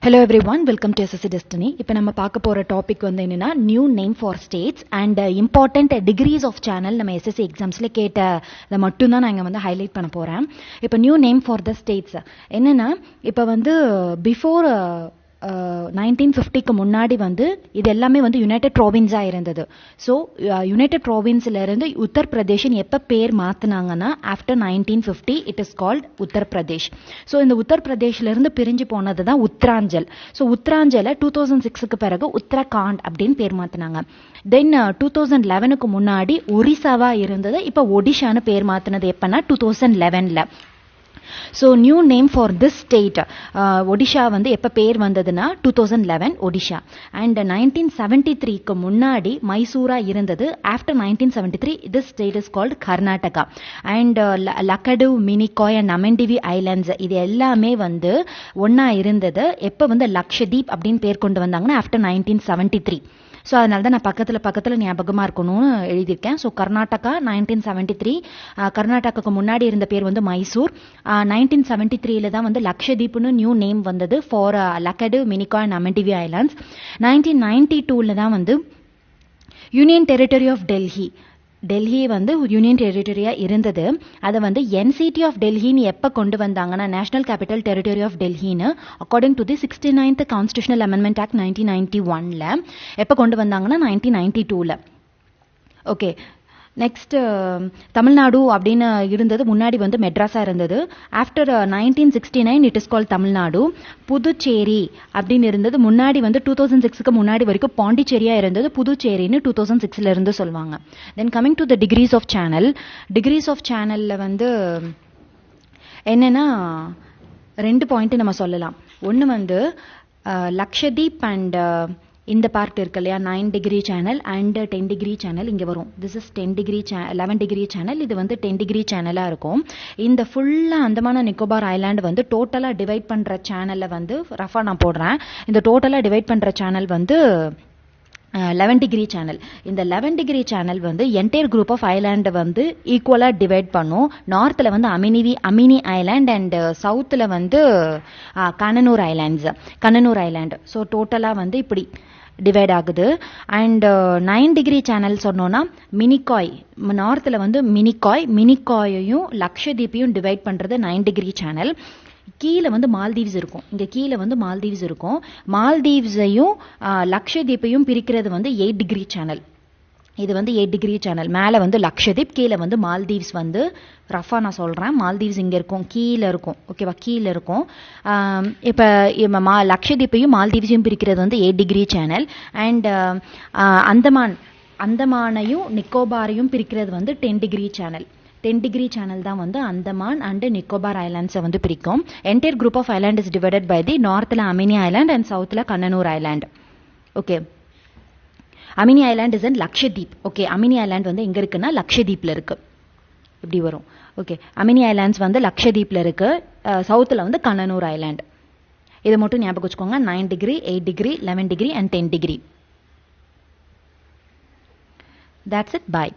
Hello everyone, welcome to SSC Destiny. இப்போ நம்ம பார்க்க போற டாபிக் வந்து என்னன்னா new name for states and important degrees of channel. நம்ம SSC எக்ஸாம்ஸ்ல கேட்ட இதை மட்டும் தான் நான் இங்கே வந்து ஹைலைட் பண்ண போறேன். இப்போ new name for the states என்னன்னா இப்போ வந்து பிஃபோர் 1950க்கு முன்னாடி வந்து இது எல்லாமே வந்து யுனைடெட் ப்ராவின்ஸாக இருந்தது. ஸோ யுனைடெட் ப்ராவின்ஸில் இருந்து உத்தரப்பிரதேஷன் எப்போ பேர் மாற்றினாங்கன்னா after 1950 it is called Uttar Pradesh. So இந்த உத்தரப்பிரதேஷ்லேருந்து பிரிஞ்சு போனது தான் உத்தராஞ்சல். ஸோ உத்தராஞ்சலை 2006க்கு பிறகு உத்தரகாண்ட் அப்படின்னு பேர் மாற்றினாங்க. தென் 2011க்கு முன்னாடி ஒரிசாவாக இருந்தது, இப்போ ஒடிஷான்னு பேர் மாற்றினது எப்போனா 2011ல். So new name for this state Odisha வந்து எப்போ பேர் வந்ததுன்னா 2011 ஒடிஷா. அண்ட் 1973க்கு முன்னாடி மைசூராக இருந்தது. After 1973 this state is called Karnataka. And லக்கடு, மினிகாய் அண்ட் நமண்டிவி ஐலாண்ட்ஸ் இது எல்லாமே வந்து ஒன்றா இருந்தது. எப்போ வந்து லக்ஷதீப் அப்படின்னு பேர் கொண்டு வந்தாங்கன்னா ஆஃப்டர் 1973. ஸோ அதனால தான் நான் பக்கத்தில் ஞாபகமாக இருக்கணும்னு எழுதியிருக்கேன். ஸோ கர்நாடகா 1973, கர்நாடகாவுக்கு முன்னாடி இருந்த பேர் வந்து மைசூர். 1973 தான் வந்து லக்ஷதீப்னு நியூ நேம் வந்தது ஃபார் லக்கடு, மினிகாய் அண்ட் நமண்டிவி ஐலாண்ட்ஸ். 1992 தான் வந்து யூனியன் டெரிட்டரி ஆஃப் டெல்லி வந்து யூனியன் டெரிட்டரியாக இருந்தது. அதை வந்து என்சிடி ஆஃப் டெல்லின்னு எப்போ கொண்டு வந்தாங்கன்னா நேஷனல் கேபிட்டல் டெரிட்டரி ஆஃப் டெல்லின்னு according to the 69th constitutional amendment act 1991 எப்போ கொண்டு வந்தாங்கன்னா 1992. ஓகே, நெக்ஸ்ட் தமிழ்நாடு அப்படின்னு இருந்தது, முன்னாடி வந்து மெட்ராஸாக இருந்தது. After 1969 it is call Tamil Nadu. Puducherry அப்படின்னு இருந்தது, முன்னாடி வந்து 2006க்கு முன்னாடி வரைக்கும் பாண்டிச்சேரியாக இருந்தது, புதுச்சேரின்னு 2006ல இருந்து சொல்லுவாங்க. Then coming to the degrees of சேனலில் வந்து என்னென்னா 2 பாயிண்ட் நம்ம சொல்லலாம். ஒன்று வந்து லக்ஷதீப் அண்ட் இந்த பார்ட் இருக்கு இல்லையா, 9 degree channel and 10 degree channel இங்கே வரும். This is 11 degree channel. இது வந்து 10 டிகிரி சேனலாக இருக்கும். இந்த ஃபுல்லாக அந்தமான நிக்கோபார் ஐலாண்டு வந்து டோட்டலாக டிவைட் பண்ணுற சேனலில் வந்து ரஃபாக நான் போடுறேன். இந்த டோட்டலாக டிவைட் பண்ணுற சேனல் வந்து 11 டிகிரி சேனல். இந்த 11 டிகிரி சேனல் வந்து என்டையர் குரூப் ஆஃப் ஐலாண்டை வந்து ஈக்குவலாக டிவைட் பண்ணும். நார்த்தில் வந்து அமினி ஐலாண்ட் அண்ட் சவுத்தில் வந்து கண்ணனூர் ஐலாண்டு. ஸோ டோட்டலாக வந்து இப்படி டிவைட் ஆகுது. அண்ட் 9 டிகிரி சேனல் சொன்னோன்னா மினிகாய், நார்த்தில் வந்து மினிகாயையும் லக்ஷதீப்பையும் டிவைட் பண்ணுறது 9 டிகிரி சேனல். கீழே வந்து மால்தீவ்ஸ் இருக்கும். இங்கே கீழே வந்து மால்தீவ்ஸ் இருக்கும். மால்தீவ்ஸையும் லக்ஷதீப்பையும் பிரிக்கிறது வந்து 8 டிகிரி சேனல். இது வந்து 8 டிகிரி சேனல். மேலே வந்து லக்ஷதீப், கீழே வந்து மால்தீவ்ஸ். வந்து ரஃபா நான் சொல்கிறேன், மால்தீவ்ஸ் இங்கே இருக்கும், கீழே இருக்கும். ஓகேவா, கீழே இருக்கும். இப்போ லக்ஷதீப்பையும் மால்தீவ்ஸையும் பிரிக்கிறது வந்து 8 டிகிரி சேனல். அண்ட் அந்தமானையும் நிக்கோபாரையும் பிரிக்கிறது வந்து 10 டிகிரி சேனல். 10 டிகிரி சேனல் தான் வந்து அந்தமான் அண்ட் நிக்கோபார் ஐலாண்ட்ஸை வந்து பிரிக்கும். Entire group of island is divided by the நார்த்தில் அமினி ஐலாண்ட் அண்ட் சவுத்தில் Kannanur island. Okay, Amini island is and Lakshadweep. Okay, Amini island வந்து எங்கே இருக்குன்னா லக்ஷதீப்பில் இருக்கு. இப்படி வரும். ஓகே, அமினி ஐலாண்ட்ஸ் வந்து லக்ஷதீப்பில் இருக்கு, சவுத்தில் வந்து கண்ணனூர் ஐலாண்ட். இதை மட்டும் ஞாபகம் வச்சுக்கோங்க. 9 degree, 8 degree, 11 degree and 10 degree. That's it. Bye.